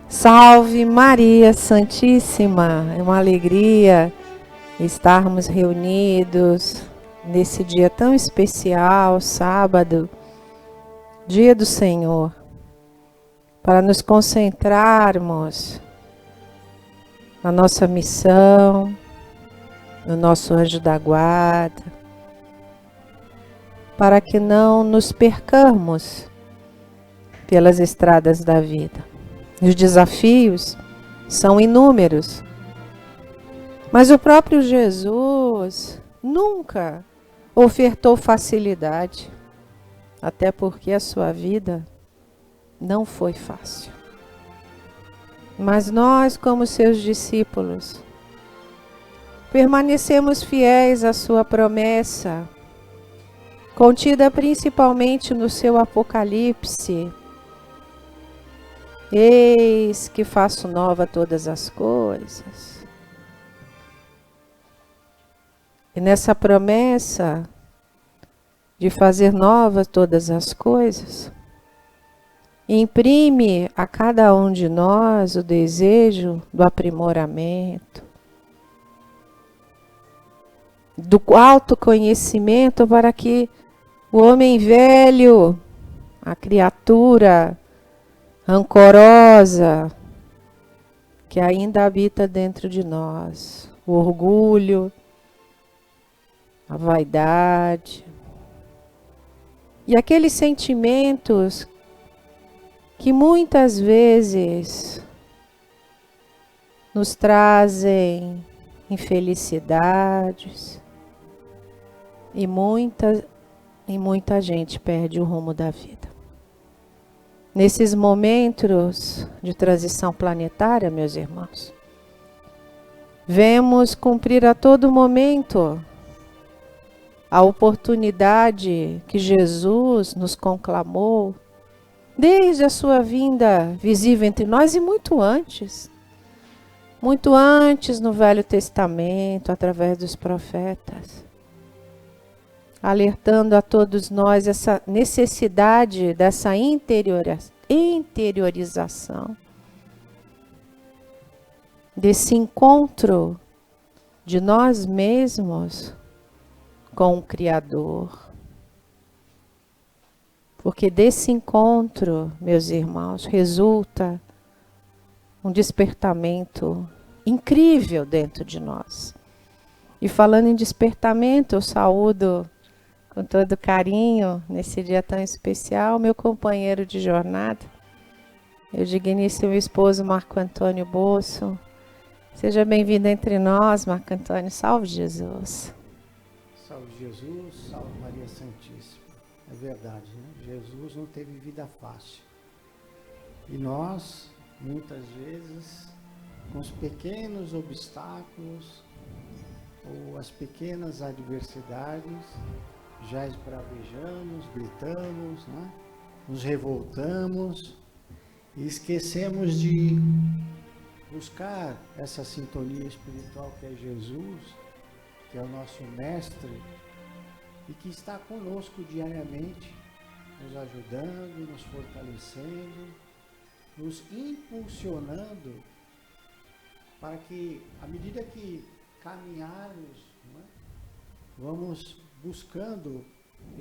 Salve Maria Santíssima! É uma alegria estarmos reunidos nesse dia tão especial, sábado, dia do Senhor, para nos concentrarmos na nossa missão, no nosso anjo da guarda, para que não nos percamos pelas estradas da vida. Os desafios são inúmeros, mas o próprio Jesus nunca ofertou facilidade, até porque a sua vida não foi fácil. Mas nós, como seus discípulos, permanecemos fiéis à sua promessa, contida principalmente no seu Apocalipse. Eis que faço nova todas as coisas. E nessa promessa de fazer novas todas as coisas, imprime a cada um de nós o desejo do aprimoramento, do autoconhecimento, para que o homem velho, a criatura rancorosa que ainda habita dentro de nós, o orgulho, a vaidade e aqueles sentimentos que muitas vezes nos trazem infelicidades e muita gente perde o rumo da vida. Nesses momentos de transição planetária, meus irmãos, vemos cumprir a todo momento a oportunidade que Jesus nos conclamou, desde a sua vinda visível entre nós e muito antes no Velho Testamento, através dos profetas, alertando a todos nós essa necessidade dessa interiorização, desse encontro de nós mesmos com o Criador. Porque desse encontro, meus irmãos, resulta um despertamento incrível dentro de nós. E falando em despertamento, eu saúdo com todo carinho, nesse dia tão especial, meu companheiro de jornada, meu digníssimo esposo Marco Antônio Bosso. Seja bem-vindo entre nós, Marco Antônio. Salve Jesus. Salve Jesus, salve Maria Santíssima. É verdade, né? Jesus não teve vida fácil. E nós, muitas vezes, com os pequenos obstáculos ou as pequenas adversidades, já esbravejamos, gritamos, né? Nos revoltamos e esquecemos de buscar essa sintonia espiritual que é Jesus, que é o nosso mestre e que está conosco diariamente, nos ajudando, nos fortalecendo, nos impulsionando para que, à medida que caminharmos, né, vamos buscando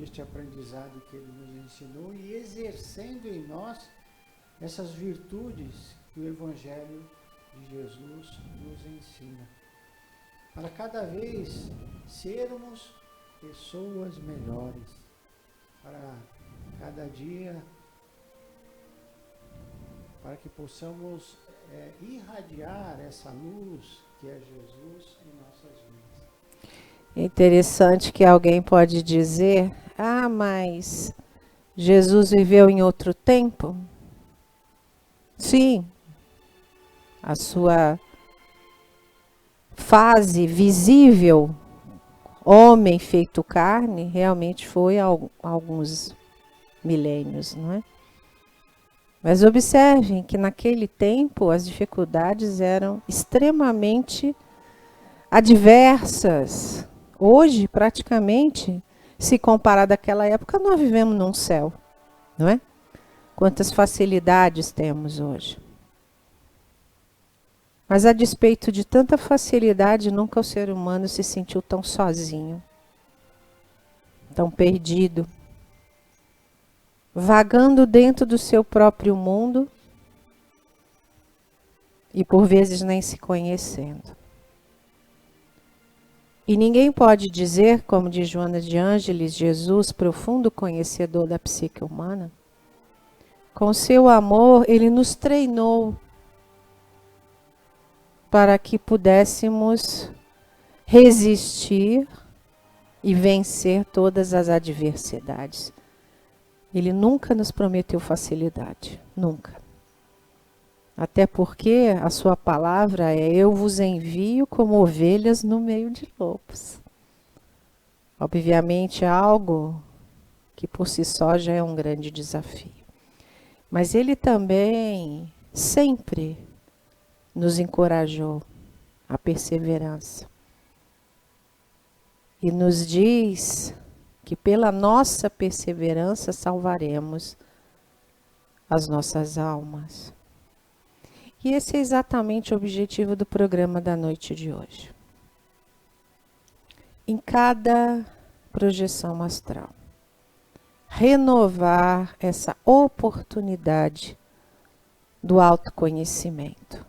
este aprendizado que ele nos ensinou e exercendo em nós essas virtudes que o Evangelho de Jesus nos ensina, para cada vez sermos pessoas melhores, para cada dia, para que possamos irradiar essa luz que é Jesus em nossas vidas. É interessante que alguém pode dizer, mas Jesus viveu em outro tempo? Sim, a sua fase visível, homem feito carne, realmente foi há alguns milênios, não é? Mas observem que naquele tempo as dificuldades eram extremamente adversas. Hoje, praticamente, se comparado àquela época, nós vivemos num céu, não é? quantas facilidades temos hoje. Mas a despeito de tanta facilidade, nunca o ser humano se sentiu tão sozinho, tão perdido, vagando dentro do seu próprio mundo e por vezes nem se conhecendo. E ninguém pode dizer, como diz Joana de Ângeles, Jesus, profundo conhecedor da psique humana, com seu amor, ele nos treinou para que pudéssemos resistir e vencer todas as adversidades. Ele nunca nos prometeu facilidade, nunca. Até porque a sua palavra é: eu vos envio como ovelhas no meio de lobos. Obviamente é algo que por si só já é um grande desafio. Mas ele também sempre nos encorajou à perseverança. E nos diz que pela nossa perseverança salvaremos as nossas almas. E esse é exatamente o objetivo do programa da noite de hoje. Em cada projeção astral, renovar essa oportunidade do autoconhecimento,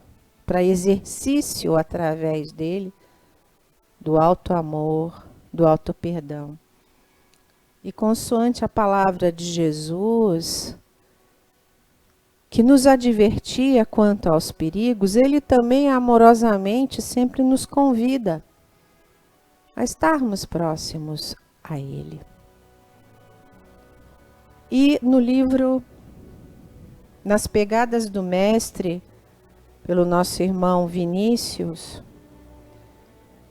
para exercício através dele, do auto-amor, do auto-perdão. E consoante a palavra de Jesus, que nos advertia quanto aos perigos, ele também amorosamente sempre nos convida a estarmos próximos a ele. E no livro Nas Pegadas do Mestre, pelo nosso irmão Vinícius,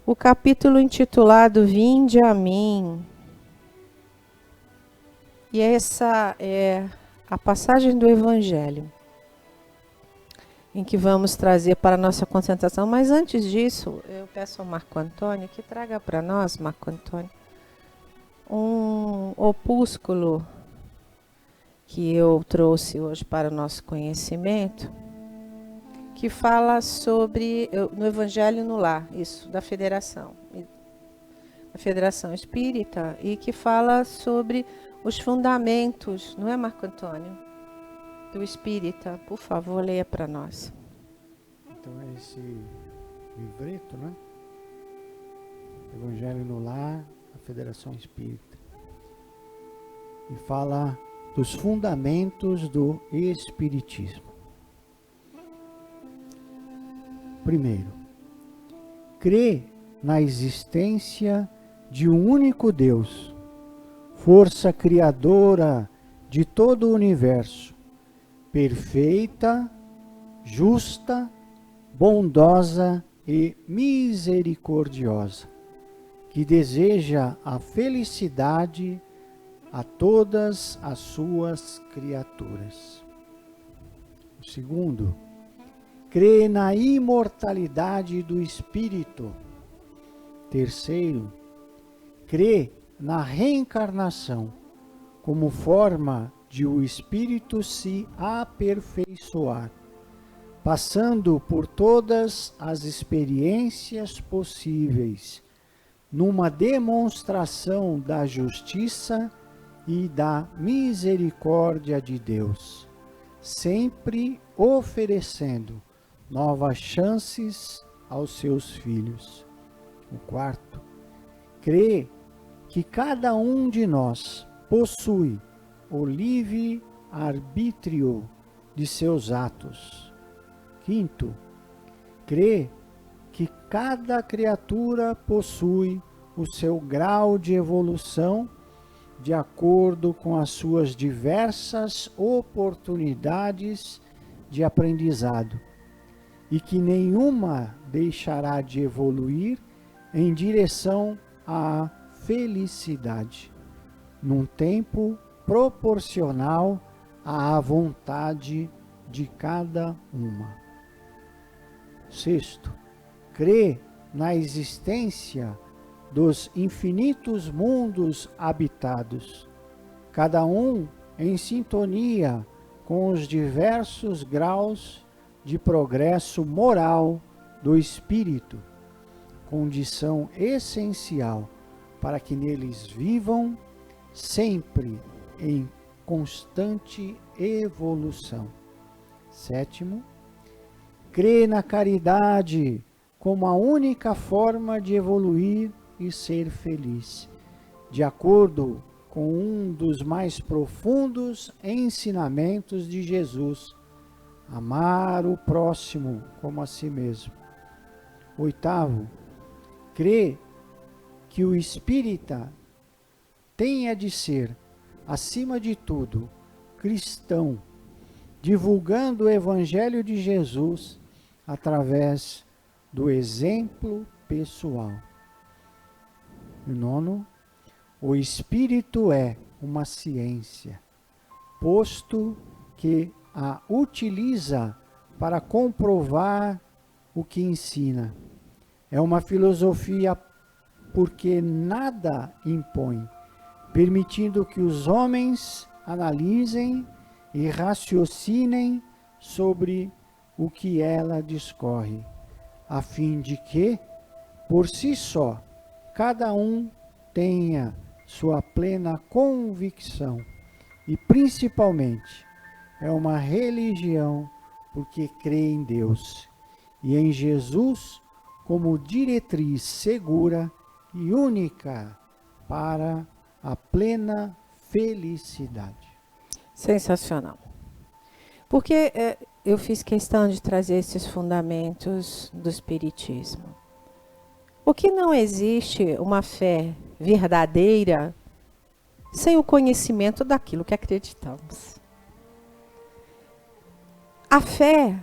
o capítulo intitulado Vinde a mim. E essa é a passagem do Evangelho em que vamos trazer para a nossa concentração. Mas antes disso, eu peço ao Marco Antônio que traga para nós, Marco Antônio, um opúsculo que eu trouxe hoje para o nosso conhecimento, que fala sobre, no Evangelho no Lar, isso, da Federação Espírita, e que fala sobre os fundamentos, não é, Marco Antônio? Do Espírita. Por favor, leia para nós. Então é esse livreto, né? Evangelho no Lar, a Federação Espírita. E fala dos fundamentos do Espiritismo. Primeiro, crê na existência de um único Deus, força criadora de todo o universo, perfeita, justa, bondosa e misericordiosa, que deseja a felicidade a todas as suas criaturas. O segundo, crê na imortalidade do espírito. Terceiro, crê na reencarnação como forma de o espírito se aperfeiçoar, passando por todas as experiências possíveis, numa demonstração da justiça e da misericórdia de Deus, sempre oferecendo novas chances aos seus filhos. O quarto, crê que cada um de nós possui o livre arbítrio de seus atos. Quinto, crê que cada criatura possui o seu grau de evolução de acordo com as suas diversas oportunidades de aprendizado e que nenhuma deixará de evoluir em direção à felicidade, num tempo proporcional à vontade de cada uma. Sexto, crê na existência dos infinitos mundos habitados, cada um em sintonia com os diversos graus de progresso moral do espírito, condição essencial para que neles vivam sempre em constante evolução. Sétimo, crê na caridade como a única forma de evoluir e ser feliz, de acordo com um dos mais profundos ensinamentos de Jesus: amar o próximo como a si mesmo. Oitavo, crê que o espírita tenha de ser, acima de tudo, cristão, divulgando o Evangelho de Jesus através do exemplo pessoal. E nono, o espírito é uma ciência, posto que a utiliza para comprovar o que ensina. É uma filosofia porque nada impõe, permitindo que os homens analisem e raciocinem sobre o que ela discorre, a fim de que, por si só, cada um tenha sua plena convicção. E, principalmente, é uma religião porque crê em Deus e em Jesus como diretriz segura e única para a plena felicidade. Sensacional. Porque eu fiz questão de trazer esses fundamentos do Espiritismo. Porque não existe uma fé verdadeira sem o conhecimento daquilo que acreditamos. A fé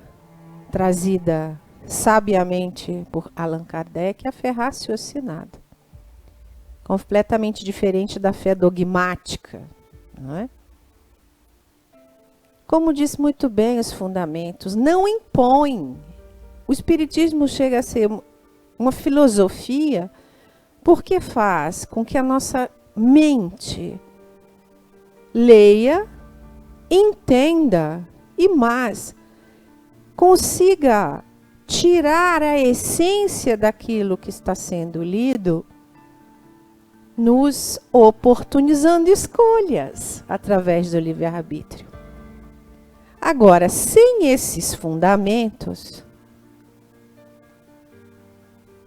trazida sabiamente por Allan Kardec é a fé raciocinada, completamente diferente da fé dogmática, não é? Como diz muito bem os fundamentos, não impõe. O Espiritismo chega a ser uma filosofia porque faz com que a nossa mente leia, entenda e mais consiga tirar a essência daquilo que está sendo lido, nos oportunizando escolhas através do livre-arbítrio. Agora, sem esses fundamentos,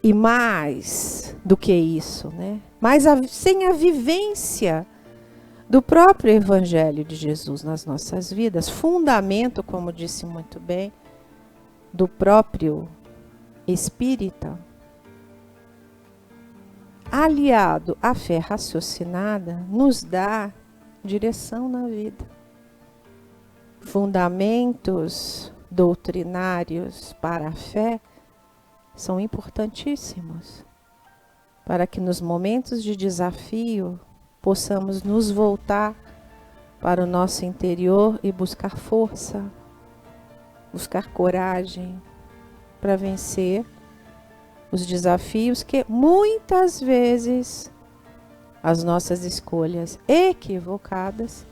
e mais do que isso, né? Sem a vivência do próprio Evangelho de Jesus nas nossas vidas, fundamento, como disse muito bem, do próprio espírita, aliado à fé raciocinada, nos dá direção na vida. Fundamentos doutrinários para a fé são importantíssimos para que nos momentos de desafio possamos nos voltar para o nosso interior e buscar força, buscar coragem para vencer os desafios que muitas vezes as nossas escolhas equivocadas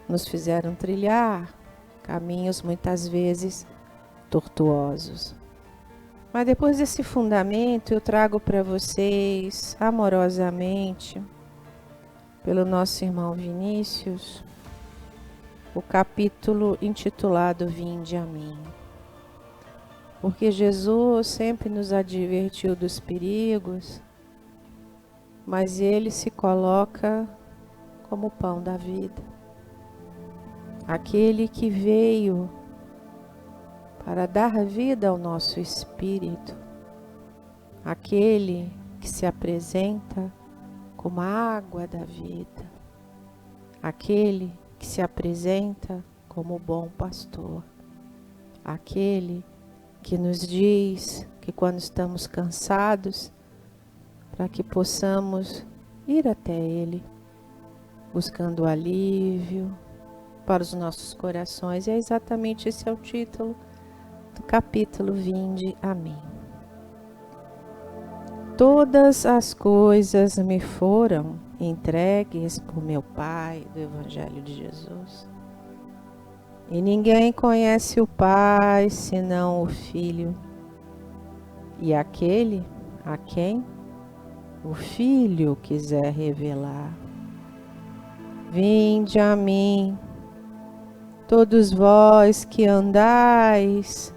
nos fizeram trilhar caminhos muitas vezes tortuosos. Mas depois desse fundamento eu trago para vocês amorosamente, pelo nosso irmão Vinícius, o capítulo intitulado Vinde a mim. Porque Jesus sempre nos advertiu dos perigos, mas ele se coloca como o pão da vida. Aquele que veio para dar vida ao nosso espírito, aquele que se apresenta como a água da vida, aquele que se apresenta como o bom pastor, aquele que nos diz que quando estamos cansados, para que possamos ir até Ele, buscando alívio para os nossos corações. E é exatamente esse é o título do capítulo Vinde a mim. Todas as coisas me foram entregues por meu Pai, do Evangelho de Jesus. E ninguém conhece o Pai senão o Filho, e aquele a quem o Filho quiser revelar. Vinde a mim, todos vós que andais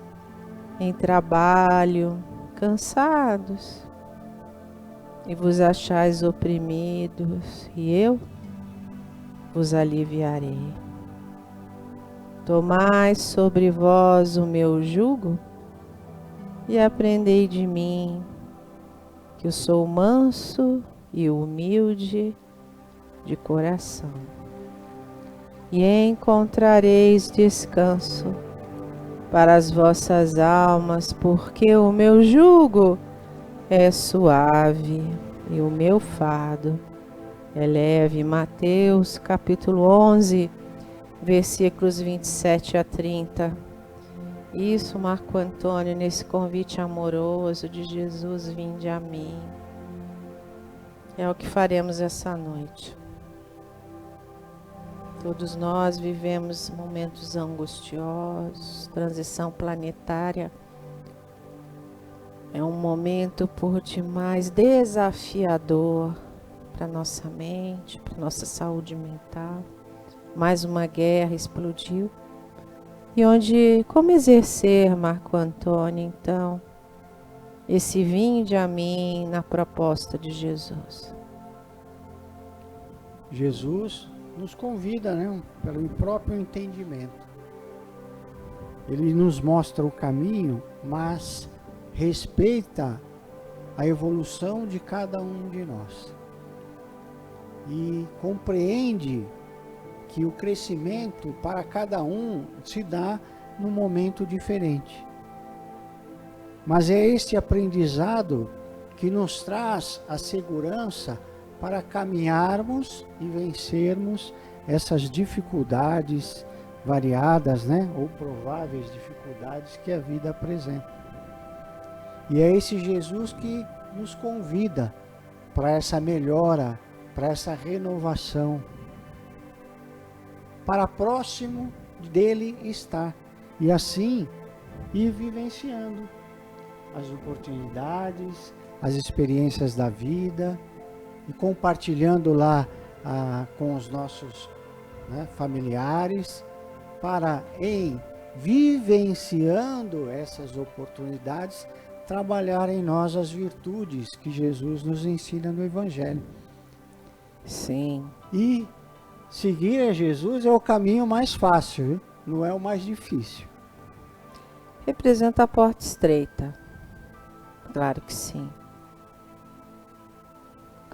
em trabalho, cansados, e vos achais oprimidos, e eu vos aliviarei. Tomai sobre vós o meu jugo e aprendei de mim, que eu sou manso e humilde de coração, e encontrareis descanso para as vossas almas, porque o meu jugo é suave e o meu fardo é leve. Mateus capítulo 11, versículos 27 a 30. Isso, Marco Antônio, nesse convite amoroso de Jesus, vinde a mim. É o que faremos essa noite. Todos nós vivemos momentos angustiosos, transição planetária. É um momento por demais desafiador para nossa mente, para nossa saúde mental. Mais uma guerra explodiu. E onde, como exercer, Marco Antônio, então, esse vinde a mim na proposta de Jesus? Jesus nos convida, né, pelo próprio entendimento. Ele nos mostra o caminho, mas respeita a evolução de cada um de nós. E compreende que o crescimento para cada um se dá num momento diferente. Mas é este aprendizado que nos traz a segurança para caminharmos e vencermos essas dificuldades variadas, né, ou prováveis dificuldades que a vida apresenta. E é esse Jesus que nos convida para essa melhora, para essa renovação, para próximo dele estar, e assim ir vivenciando as oportunidades, as experiências da vida, e compartilhando lá com os nossos, né, familiares, para em vivenciando essas oportunidades, trabalhar em nós as virtudes que Jesus nos ensina no Evangelho. Sim. E seguir a Jesus é o caminho mais fácil, viu? Não é o mais difícil. Representa a porta estreita. Claro que sim.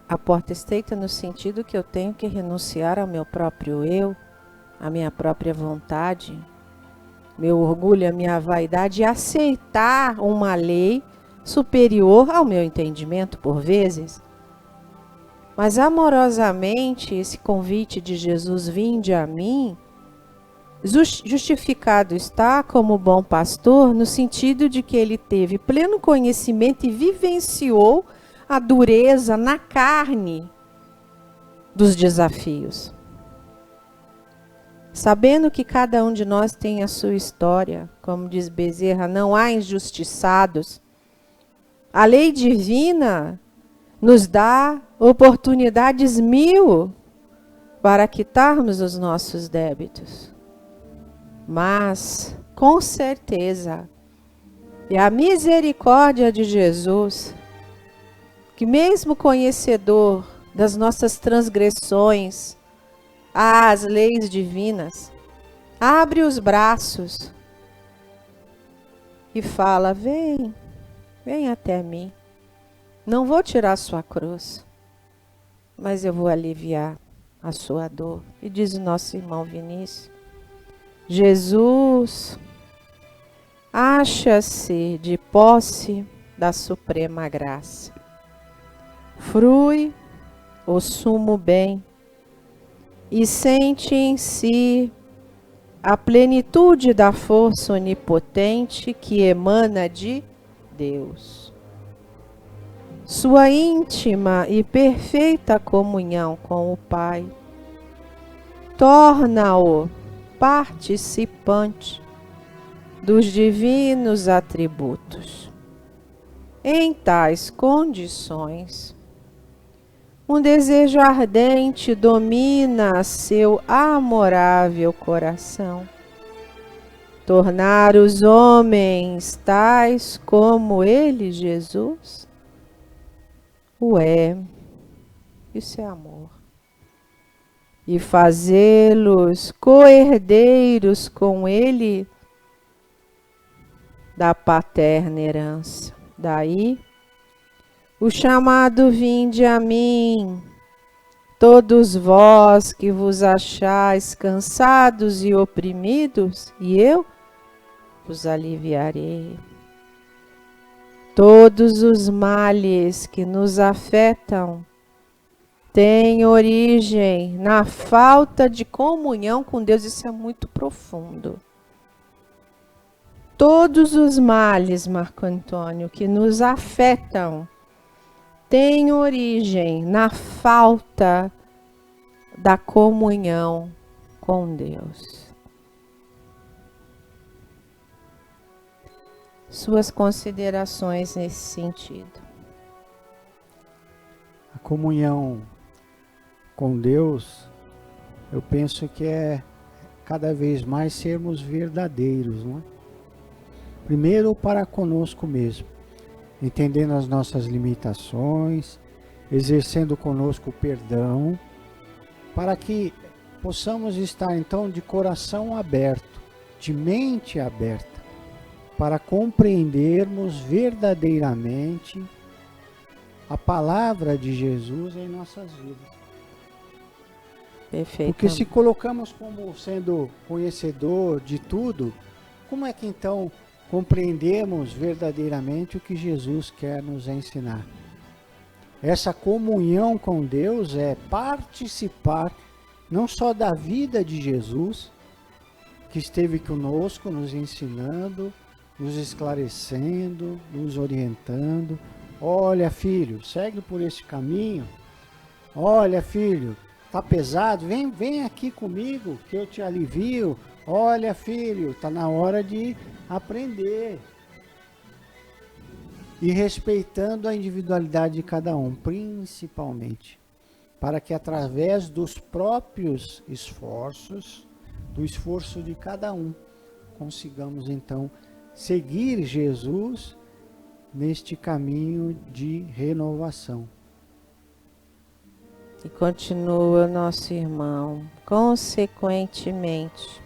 A porta estreita no sentido que eu tenho que renunciar ao meu próprio eu, à minha própria vontade, meu orgulho, a minha vaidade, e aceitar uma lei superior ao meu entendimento, por vezes. Mas amorosamente, esse convite de Jesus, vinde a mim, justificado está como bom pastor, no sentido de que ele teve pleno conhecimento e vivenciou a dureza na carne dos desafios. Sabendo que cada um de nós tem a sua história, como diz Bezerra, não há injustiçados. A lei divina nos dá oportunidades 1000 para quitarmos os nossos débitos. Mas, com certeza, é a misericórdia de Jesus, que mesmo conhecedor das nossas transgressões às leis divinas, abre os braços e fala, vem até mim. Não vou tirar sua cruz, mas eu vou aliviar a sua dor. E diz o nosso irmão Vinícius, Jesus acha-se de posse da suprema graça. Frui o sumo bem e sente em si a plenitude da força onipotente que emana de Deus. Sua íntima e perfeita comunhão com o Pai torna-o participante dos divinos atributos. Em tais condições, um desejo ardente domina seu amorável coração. Tornar os homens tais como ele, Jesus? Isso é amor. E fazê-los co-herdeiros com ele da paterna herança. Daí, o chamado vinde a mim, todos vós que vos achais cansados e oprimidos, e eu vos aliviarei. Todos os males que nos afetam têm origem na falta de comunhão com Deus. Isso é muito profundo. Todos os males, Marco Antônio, que nos afetam, têm origem na falta da comunhão com Deus. Suas considerações nesse sentido. A comunhão com Deus, eu penso que é cada vez mais sermos verdadeiros, não é? Primeiro para conosco mesmo, entendendo as nossas limitações, exercendo conosco o perdão, para que possamos estar então de coração aberto, de mente aberta, para compreendermos verdadeiramente a palavra de Jesus em nossas vidas. Perfeito. Porque se colocamos como sendo conhecedor de tudo, como é que então compreendemos verdadeiramente o que Jesus quer nos ensinar? Essa comunhão com Deus é participar não só da vida de Jesus, que esteve conosco, nos ensinando, nos esclarecendo, nos orientando. Olha, filho, segue por esse caminho. Olha, filho, tá pesado? Vem aqui comigo que eu te alivio. Olha, filho, tá na hora de aprender. E respeitando a individualidade de cada um, principalmente, para que através dos próprios esforços, do esforço de cada um, consigamos então seguir Jesus neste caminho de renovação. E continua nosso irmão, consequentemente,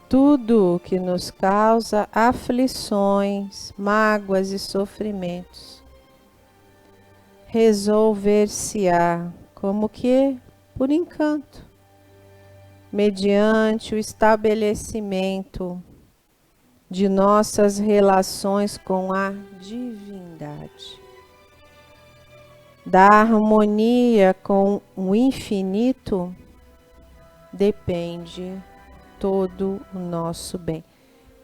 tudo que nos causa aflições, mágoas e sofrimentos, resolver-se-á como que por encanto, mediante o estabelecimento de nossas relações com a divindade, da harmonia com o infinito, depende todo o nosso bem.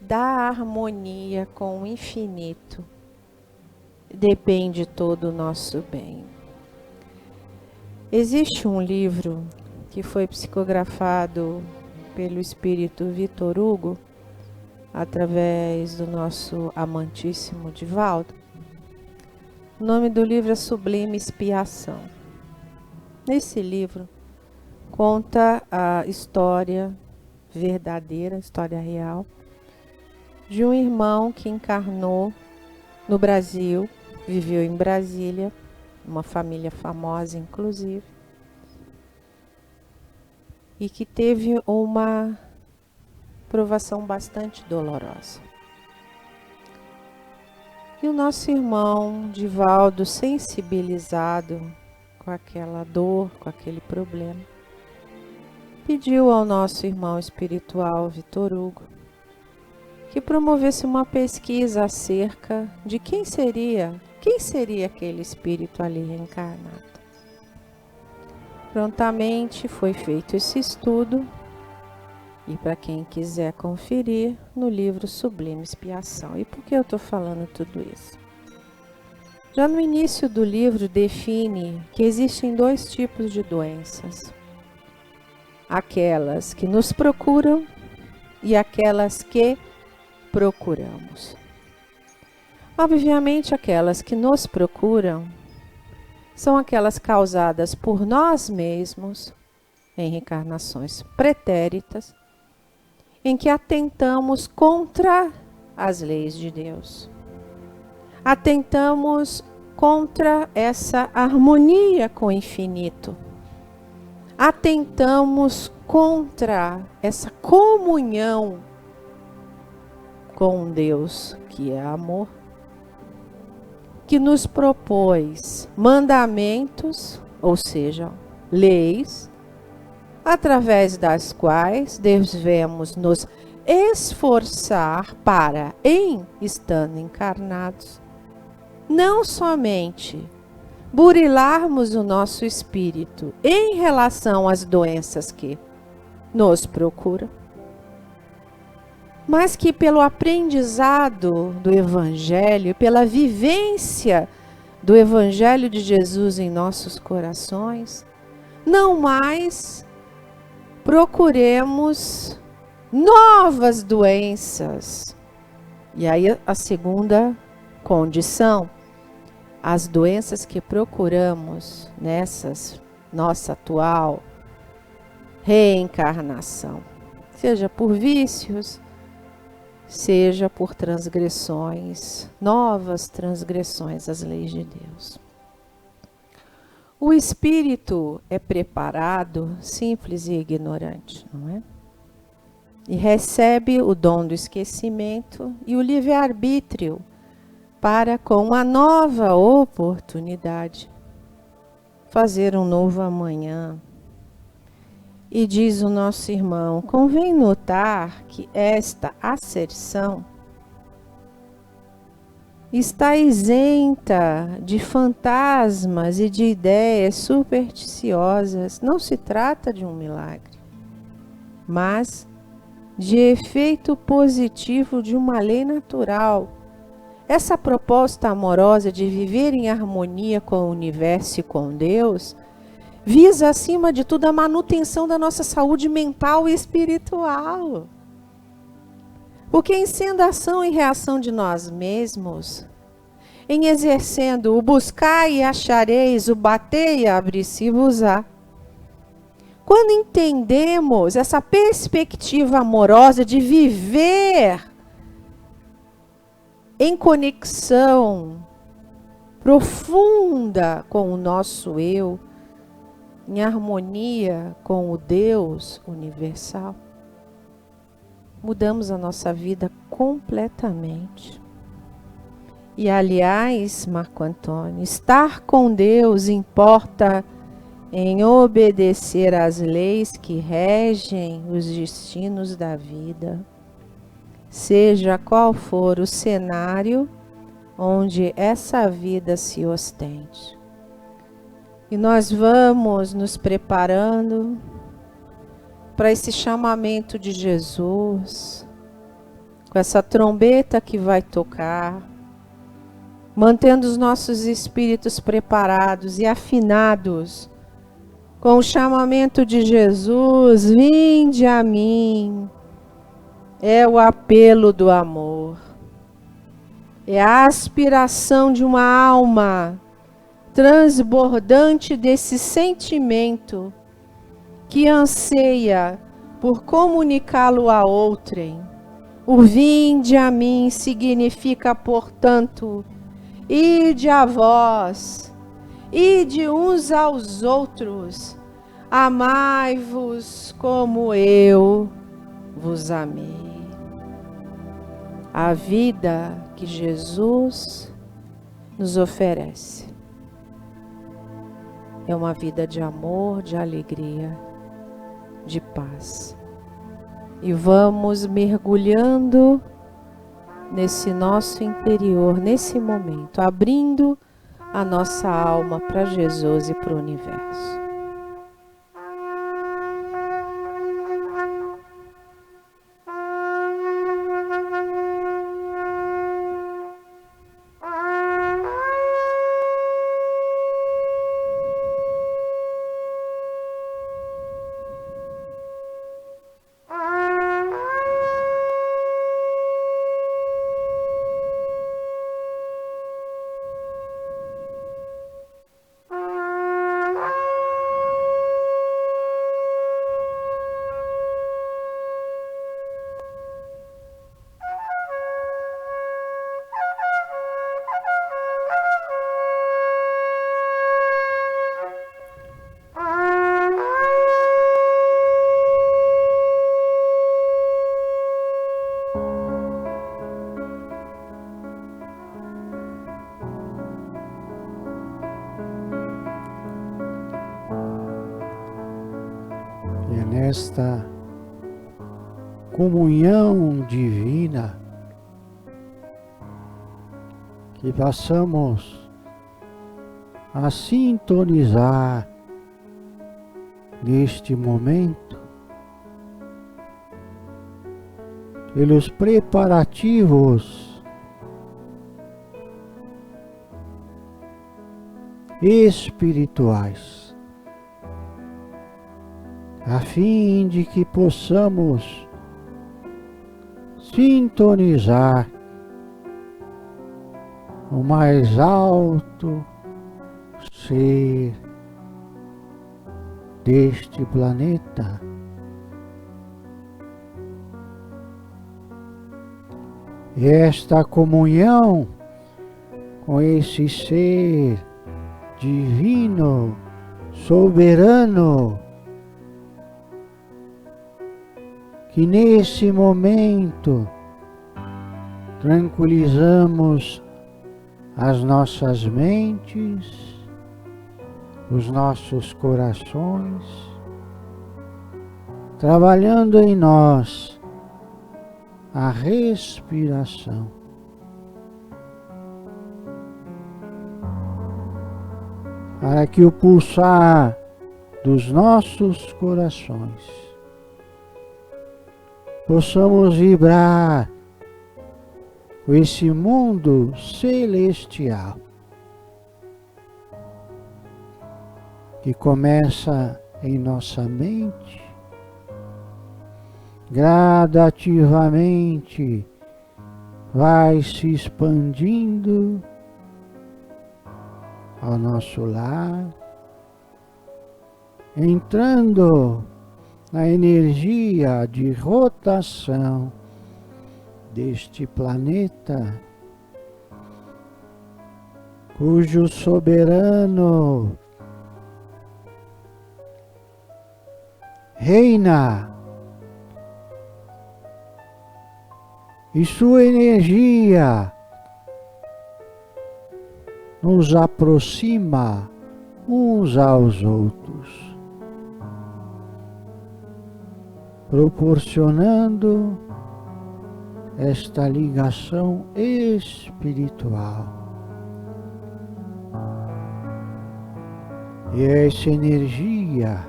Da harmonia com o infinito depende todo o nosso bem. Existe um livro que foi psicografado pelo espírito Vitor Hugo, através do nosso amantíssimo Divaldo. O nome do livro é Sublime Expiação. Nesse livro conta a história verdadeira, história real, de um irmão que encarnou no Brasil, viveu em Brasília, uma família famosa inclusive, e que teve uma provação bastante dolorosa. E o nosso irmão Divaldo, sensibilizado com aquela dor, com aquele problema, pediu ao nosso irmão espiritual Vitor Hugo que promovesse uma pesquisa acerca de quem seria aquele espírito ali reencarnado. Prontamente foi feito esse estudo, e para quem quiser conferir, no livro Sublime Expiação. E por que eu estou falando tudo isso? Já no início do livro define que existem dois tipos de doenças. aquelas que nos procuram e aquelas que procuramos. Obviamente, aquelas que nos procuram são aquelas causadas por nós mesmos em reencarnações pretéritas, em que atentamos contra as leis de Deus. Atentamos contra essa harmonia com o infinito. Atentamos contra essa comunhão com um Deus que é amor, que nos propôs mandamentos, ou seja, leis, através das quais devemos nos esforçar para, estando encarnados, não somente burilarmos o nosso espírito em relação às doenças que nos procuram, mas que pelo aprendizado do Evangelho, pela vivência do Evangelho de Jesus em nossos corações, não mais procuremos novas doenças. E aí a segunda condição, as doenças que procuramos nessas nossa atual reencarnação, seja por vícios, seja por transgressões, novas transgressões às leis de Deus. O espírito é preparado, simples e ignorante, não é? E recebe o dom do esquecimento e o livre-arbítrio para, com uma nova oportunidade, fazer um novo amanhã. E diz o nosso irmão, convém notar que esta asserção está isenta de fantasmas e de ideias supersticiosas. Não se trata de um milagre, mas de efeito positivo de uma lei natural. Essa proposta amorosa de viver em harmonia com o universo e com Deus visa, acima de tudo, a manutenção da nossa saúde mental e espiritual. Porque em sendo ação e reação de nós mesmos, em exercendo o buscar e achareis, o bater e abrir-se-vos-á, quando entendemos essa perspectiva amorosa de viver em conexão profunda com o nosso eu, em harmonia com o Deus universal, mudamos a nossa vida completamente. E aliás, Marco Antônio, estar com Deus importa em obedecer às leis que regem os destinos da vida, seja qual for o cenário onde essa vida se ostente. E nós vamos nos preparando para esse chamamento de Jesus, com essa trombeta que vai tocar, mantendo os nossos espíritos preparados e afinados com o chamamento de Jesus, vinde a mim, é o apelo do amor, é a aspiração de uma alma transbordante desse sentimento que anseia por comunicá-lo a outrem. O vinde a mim significa, portanto, ide a vós, ide uns aos outros, amai-vos como eu vos amei. A vida que Jesus nos oferece é uma vida de amor, de alegria, de paz. E vamos mergulhando nesse nosso interior, nesse momento, abrindo a nossa alma para Jesus e para o universo. esta comunhão divina, que passamos a sintonizar neste momento pelos preparativos espirituais, a fim de que possamos sintonizar o mais alto ser deste planeta. E esta comunhão com esse ser divino, soberano, que nesse momento tranquilizamos as nossas mentes, os nossos corações, trabalhando em nós a respiração. Para que o pulsar dos nossos corações possamos vibrar com esse mundo celestial que começa em nossa mente, gradativamente vai se expandindo ao nosso lar, entrando na energia de rotação deste planeta, cujo soberano reina e sua energia nos aproxima uns aos outros, proporcionando esta ligação espiritual. E essa energia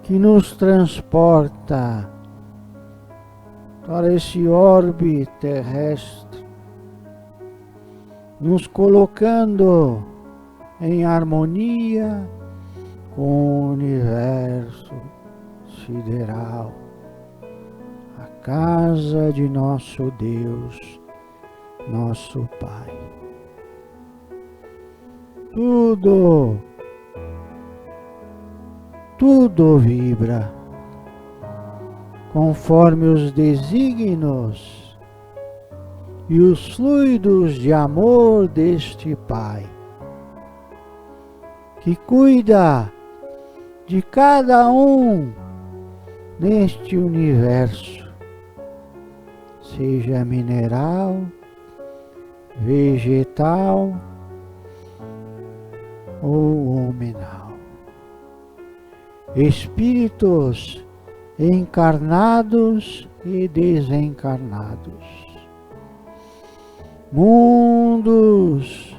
que nos transporta para esse orbe terrestre, nos colocando em harmonia com o universo sideral, a casa de nosso Deus, nosso Pai. Tudo vibra conforme os desígnios e os fluidos de amor deste Pai, que cuida de cada um neste universo, seja mineral, vegetal ou hominal. Espíritos encarnados e desencarnados, mundos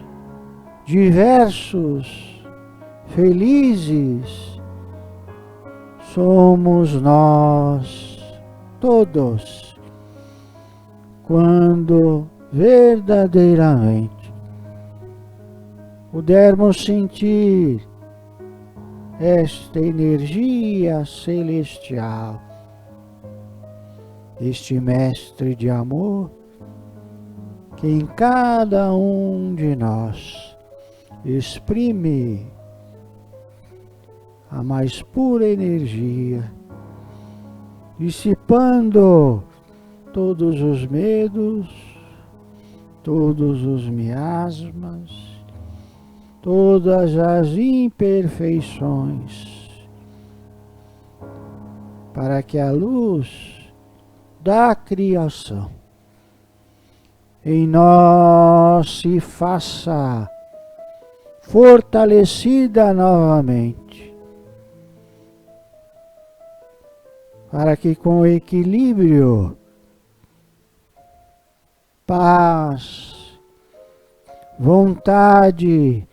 diversos, felizes, somos nós todos, quando verdadeiramente pudermos sentir esta energia celestial, este mestre de amor, que em cada um de nós exprime a mais pura energia, dissipando todos os medos, todos os miasmas, todas as imperfeições, para que a luz da criação em nós se faça fortalecida novamente, para que com equilíbrio, paz, vontade,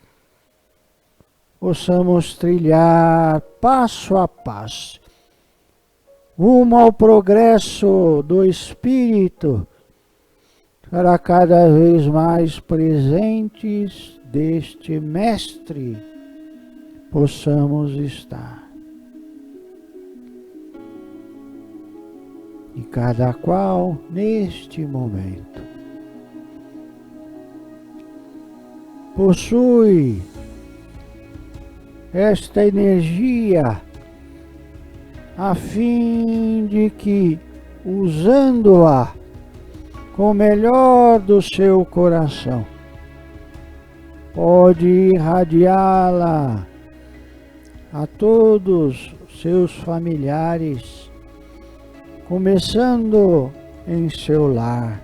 possamos trilhar passo a passo rumo ao progresso do espírito, para cada vez mais presentes deste mestre possamos estar. E cada qual neste momento possui esta energia a fim de que, usando-a com o melhor do seu coração, pode irradiá-la a todos seus familiares, começando em seu lar,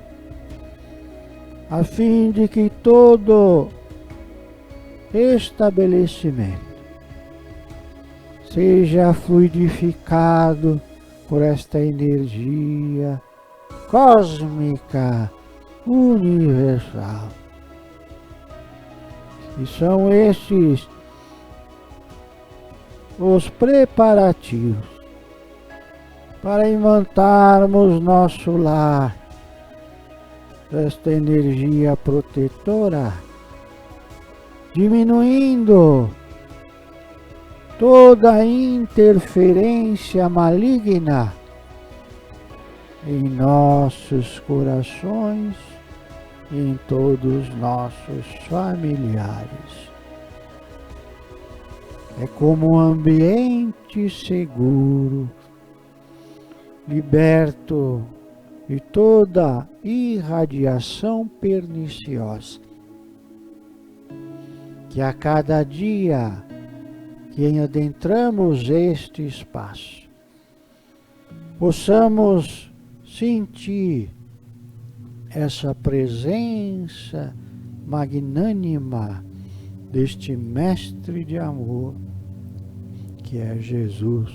a fim de que todo estabelecimento seja fluidificado por esta energia cósmica universal. E são estes os preparativos para imantarmos nosso lar desta energia protetora, diminuindo toda interferência maligna em nossos corações e em todos nossos familiares. É como um ambiente seguro, liberto de toda irradiação perniciosa, que a cada dia que adentramos este espaço, possamos sentir essa presença magnânima deste mestre de amor, que é Jesus.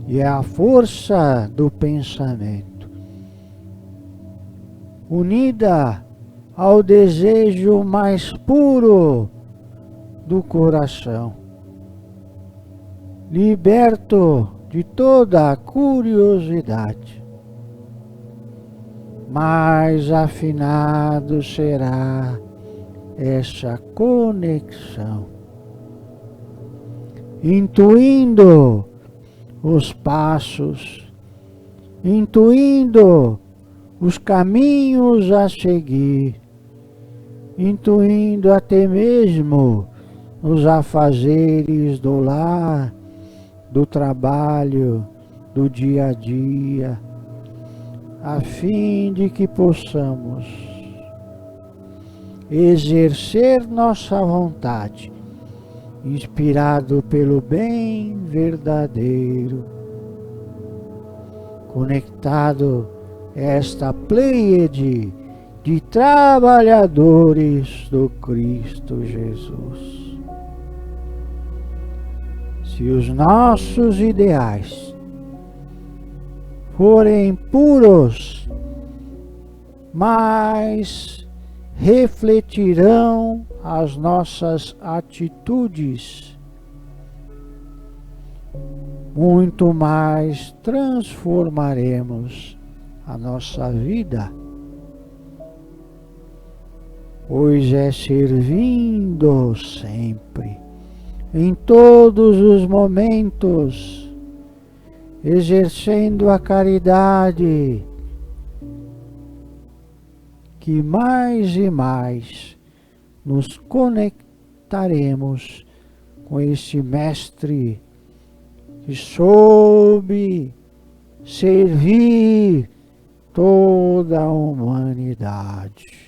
E é a força do pensamento, unida ao desejo mais puro do coração, liberto de toda a curiosidade, mais afinado será essa conexão, intuindo os passos, intuindo os caminhos a seguir, intuindo até mesmo os afazeres do lar, do trabalho, do dia a dia, a fim de que possamos exercer nossa vontade, inspirado pelo bem verdadeiro, conectado a esta pleiade de trabalhadores do Cristo Jesus. Se os nossos ideais forem puros, mas refletirão as nossas atitudes, muito mais transformaremos a nossa vida, pois é servindo sempre, em todos os momentos, exercendo a caridade, que mais e mais nos conectaremos com esse mestre que soube servir toda a humanidade.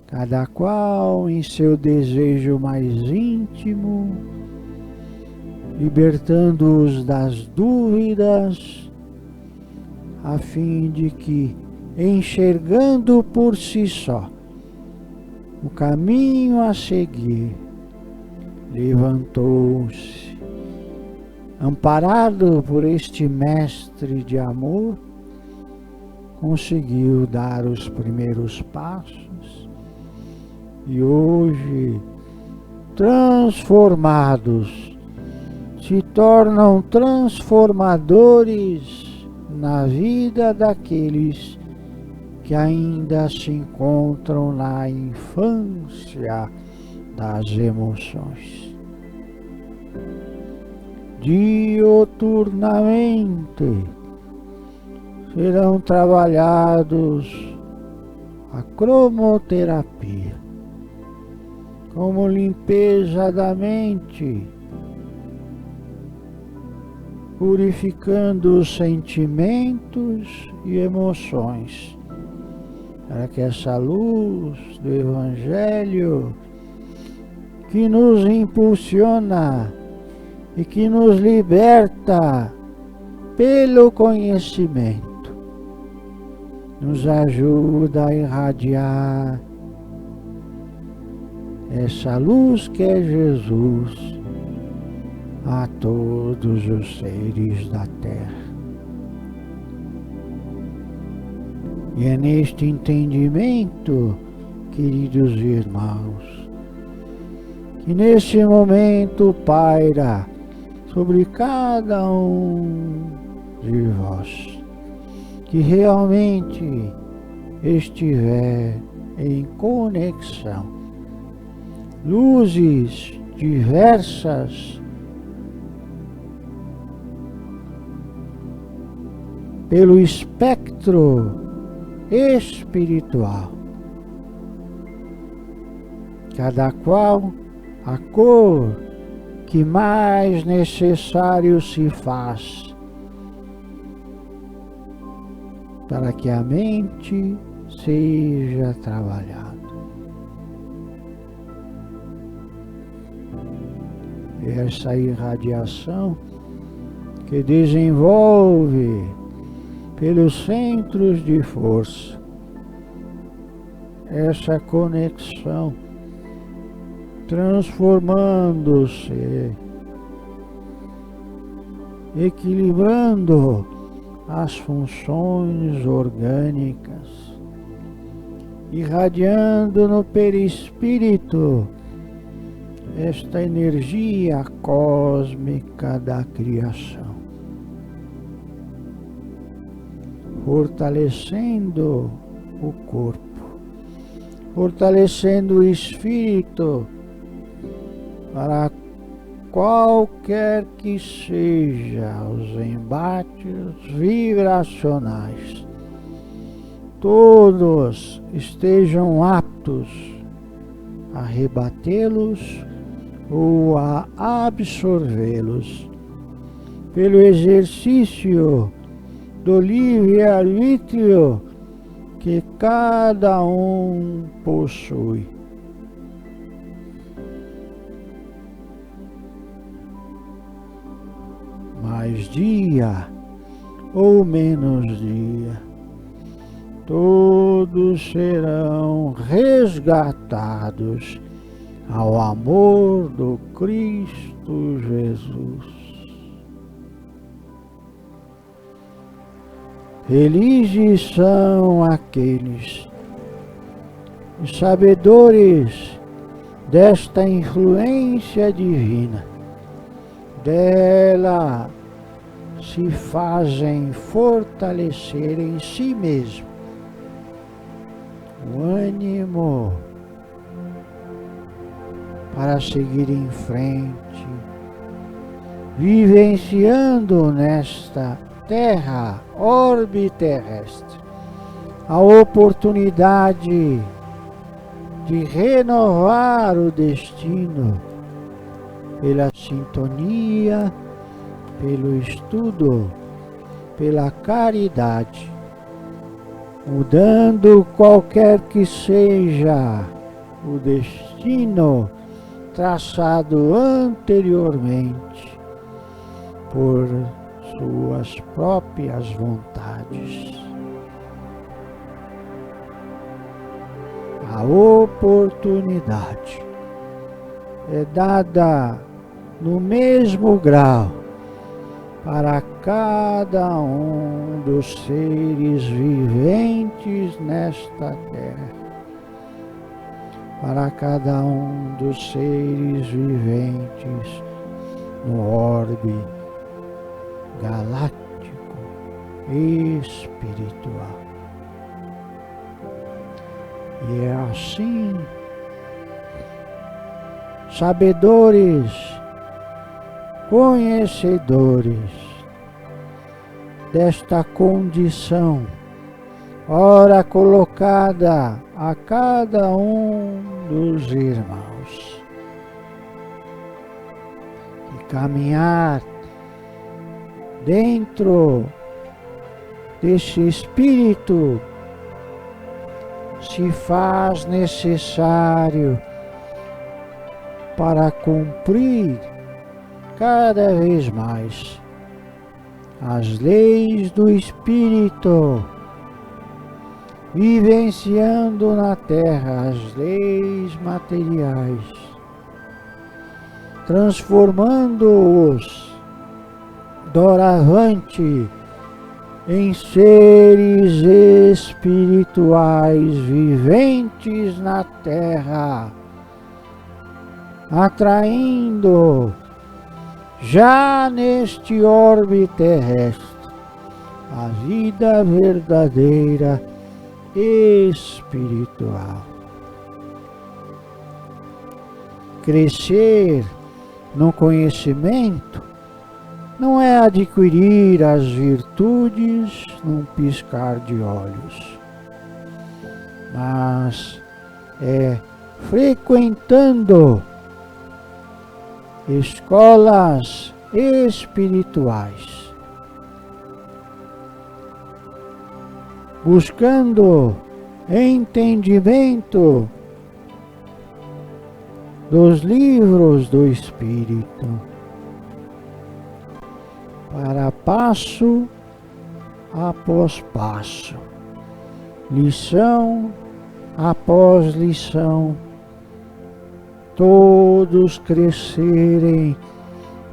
Cada qual em seu desejo mais íntimo, libertando-os das dúvidas, a fim de que, enxergando por si só o caminho a seguir, levantou-se amparado por este mestre de amor, conseguiu dar os primeiros passos e hoje, transformados, se tornam transformadores na vida daqueles que ainda se encontram na infância das emoções. Dioturnamente serão trabalhados a cromoterapia, como limpeza da mente, purificando os sentimentos e emoções, para que essa luz do Evangelho que nos impulsiona e que nos liberta pelo conhecimento, nos ajuda a irradiar essa luz que é Jesus a todos os seres da Terra. E é neste entendimento, queridos irmãos, que neste momento paira sobre cada um de vós que realmente estiver em conexão. Luzes diversas pelo espectro espiritual, cada qual a cor que mais necessário se faz para que a mente seja trabalhada. Essa irradiação que desenvolve pelos centros de força, essa conexão, transformando-se, equilibrando as funções orgânicas, irradiando no perispírito esta energia cósmica da criação, fortalecendo o corpo, fortalecendo o espírito para qualquer que seja os embates vibracionais, todos estejam aptos a rebatê-los ou a absorvê-los pelo exercício do livre-arbítrio que cada um possui. Mais dia ou menos dia, todos serão resgatados ao amor do Cristo Jesus. Felizes são aqueles sabedores desta influência divina, dela se fazem fortalecer em si mesmo o ânimo para seguir em frente, vivenciando nesta terra, orbe terrestre, a oportunidade de renovar o destino pela sintonia, pelo estudo, pela caridade, mudando qualquer que seja o destino traçado anteriormente por suas próprias vontades. A oportunidade é dada no mesmo grau para cada um dos seres viventes nesta terra, para cada um dos seres viventes no orbe galáctico espiritual. E é assim, sabedores, conhecedores desta condição, ora colocada a cada um dos irmãos, e caminhar dentro desse espírito se faz necessário para cumprir cada vez mais as leis do Espírito, vivenciando na Terra as leis materiais, transformando-os doravante em seres espirituais viventes na Terra, atraindo já neste orbe terrestre a vida verdadeira espiritual. Crescer no conhecimento não é adquirir as virtudes num piscar de olhos, mas é frequentando escolas espirituais, buscando entendimento dos livros do Espírito, para passo após passo, lição após lição, todos crescerem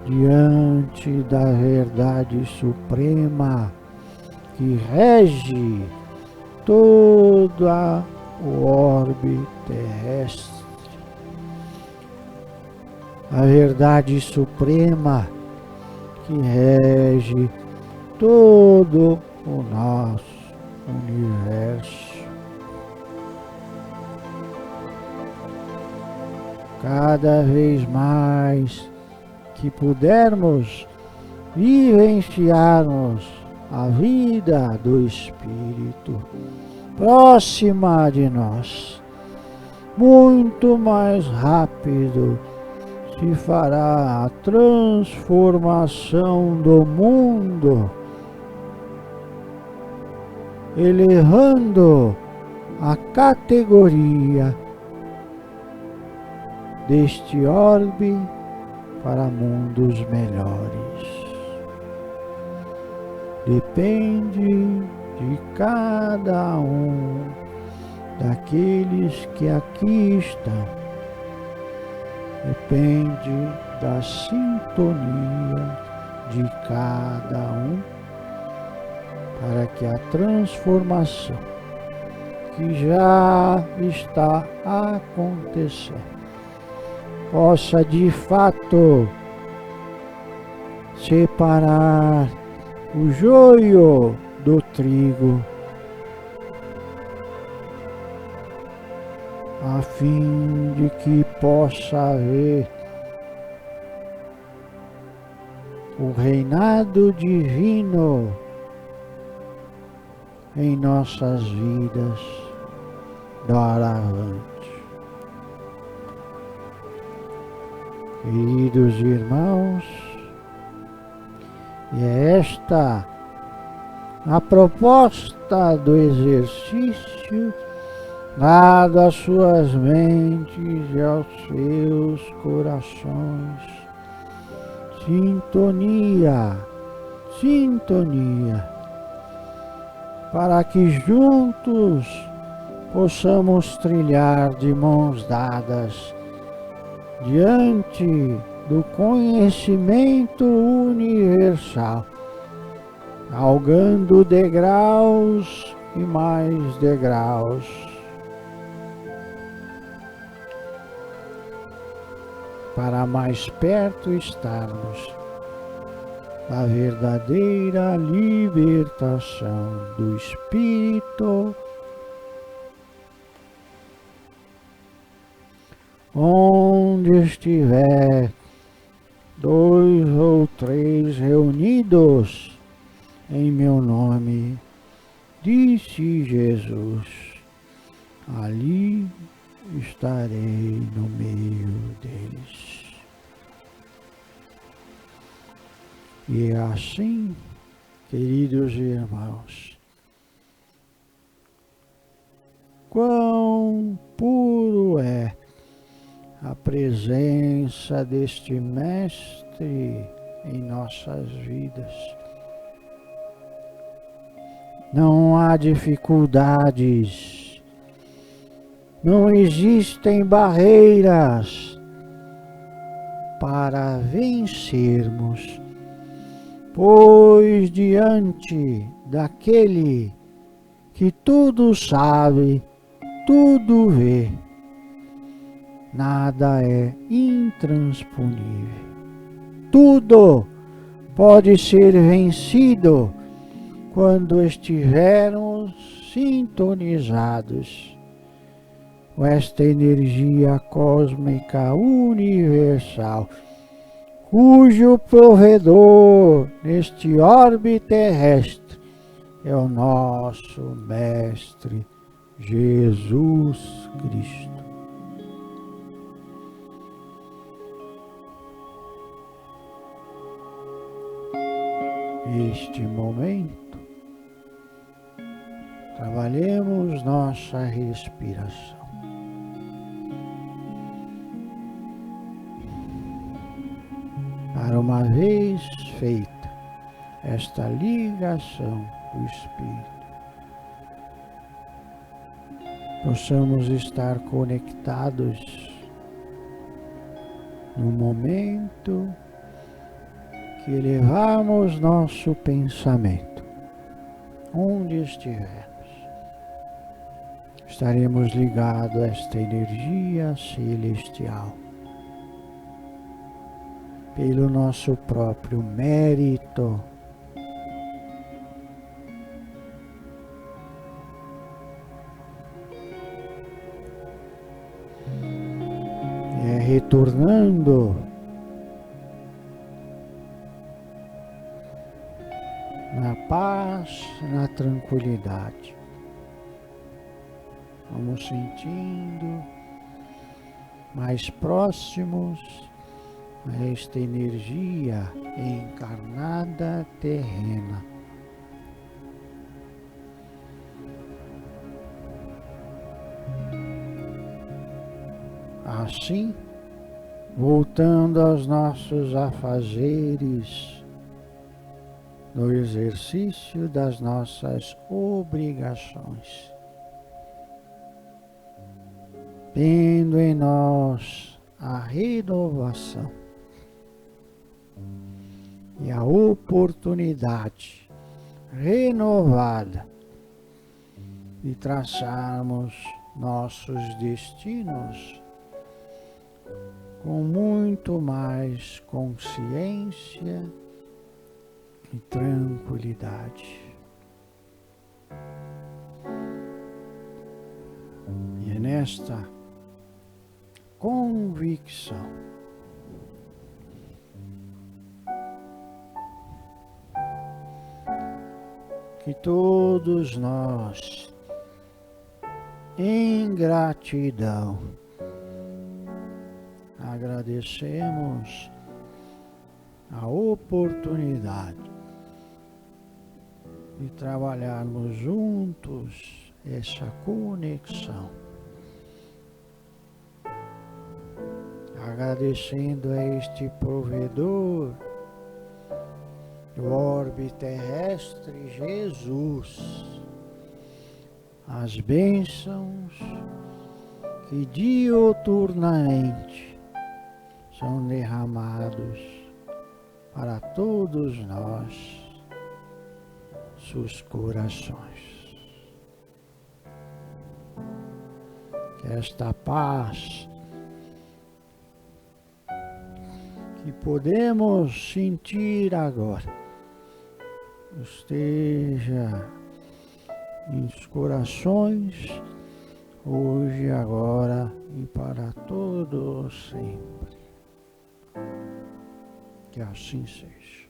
diante da verdade suprema que rege todo o orbe terrestre. A verdade suprema que rege todo o nosso universo. Cada vez mais que pudermos vivenciarmos a vida do Espírito próxima de nós, muito mais rápido se fará a transformação do mundo, elevando a categoria deste orbe para mundos melhores. Depende de cada um daqueles que aqui estão. Depende da sintonia de cada um para que a transformação que já está acontecendo possa de fato separar o joio do trigo, a fim de que possa haver o reinado divino em nossas vidas doravante. Queridos irmãos, e é esta a proposta do exercício dado às suas mentes e aos seus corações. Sintonia, sintonia, para que juntos possamos trilhar de mãos dadas diante do conhecimento universal, galgando degraus e mais degraus, para mais perto estarmos da verdadeira libertação do espírito, onde estiver 2 ou 3 reunidos em meu nome, disse Jesus, ali estarei no meio deles. E assim, queridos irmãos, quão puro é a presença deste Mestre em nossas vidas. Não há dificuldades, não existem barreiras para vencermos, pois diante daquele que tudo sabe, tudo vê, nada é intransponível. Tudo pode ser vencido quando estivermos sintonizados com esta energia cósmica universal, cujo provedor neste orbe terrestre é o nosso Mestre Jesus Cristo. Neste momento, trabalhemos nossa respiração. Para uma vez feita esta ligação do Espírito, possamos estar conectados no momento que elevamos nosso pensamento, onde estivermos, estaremos ligados a esta energia celestial, pelo nosso próprio mérito. E retornando na paz, na tranquilidade. Vamos sentindo mais próximos a esta energia encarnada terrena. Assim, voltando aos nossos afazeres, no exercício das nossas obrigações, tendo em nós a renovação e a oportunidade renovada de traçarmos nossos destinos com muito mais consciência e tranquilidade. E é nesta convicção que todos nós, em gratidão, agradecemos a oportunidade de trabalharmos juntos essa conexão, agradecendo a este provedor do orbe terrestre, Jesus, as bênçãos que diuturnamente são derramados para todos nós, seus corações. Que esta paz que podemos sentir agora esteja em os corações, hoje, agora e para todos sempre. Que assim seja.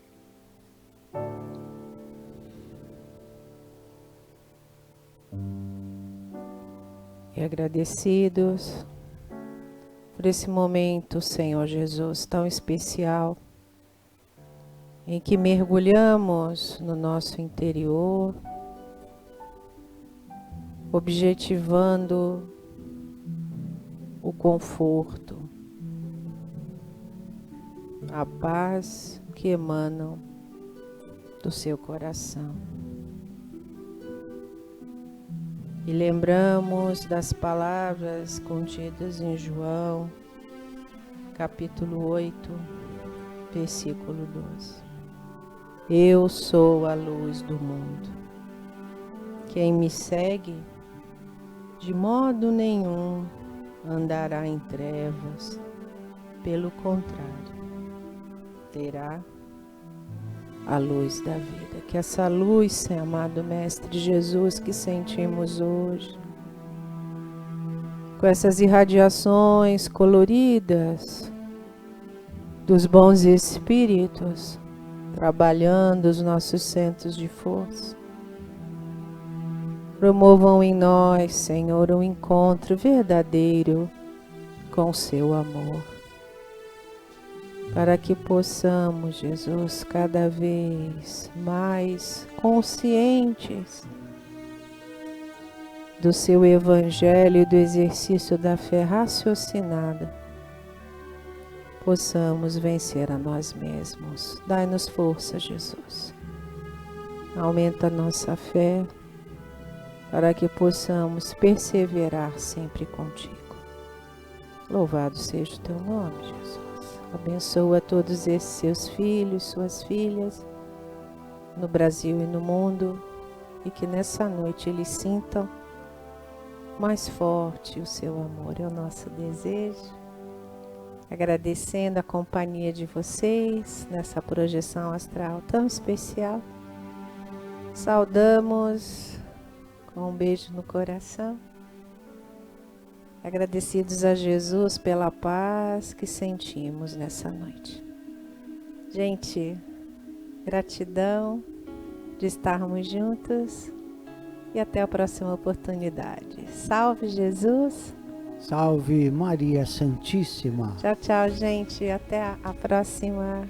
E agradecidos por esse momento, Senhor Jesus, tão especial, em que mergulhamos no nosso interior, objetivando o conforto, a paz que emanam do seu coração. E lembramos das palavras contidas em João, capítulo 8, versículo 12. Eu sou a luz do mundo. Quem me segue, de modo nenhum andará em trevas, pelo contrário, terá a luz da vida. Que essa luz, Senhor amado Mestre Jesus, que sentimos hoje, com essas irradiações coloridas dos bons espíritos, trabalhando os nossos centros de força, promovam em nós, Senhor, um encontro verdadeiro com o seu amor, para que possamos, Jesus, cada vez mais conscientes do seu Evangelho e do exercício da fé raciocinada, possamos vencer a nós mesmos. Dai-nos força, Jesus. Aumenta a nossa fé, para que possamos perseverar sempre contigo. Louvado seja o teu nome, Jesus. Abençoa todos esses seus filhos, suas filhas, no Brasil e no mundo, e que nessa noite eles sintam mais forte o seu amor. É o nosso desejo. Agradecendo a companhia de vocês nessa projeção astral tão especial. Saudamos com um beijo no coração, agradecidos a Jesus pela paz que sentimos nessa noite. Gente, gratidão de estarmos juntos e até a próxima oportunidade. Salve Jesus! Salve Maria Santíssima! Tchau, tchau, gente. Até a próxima.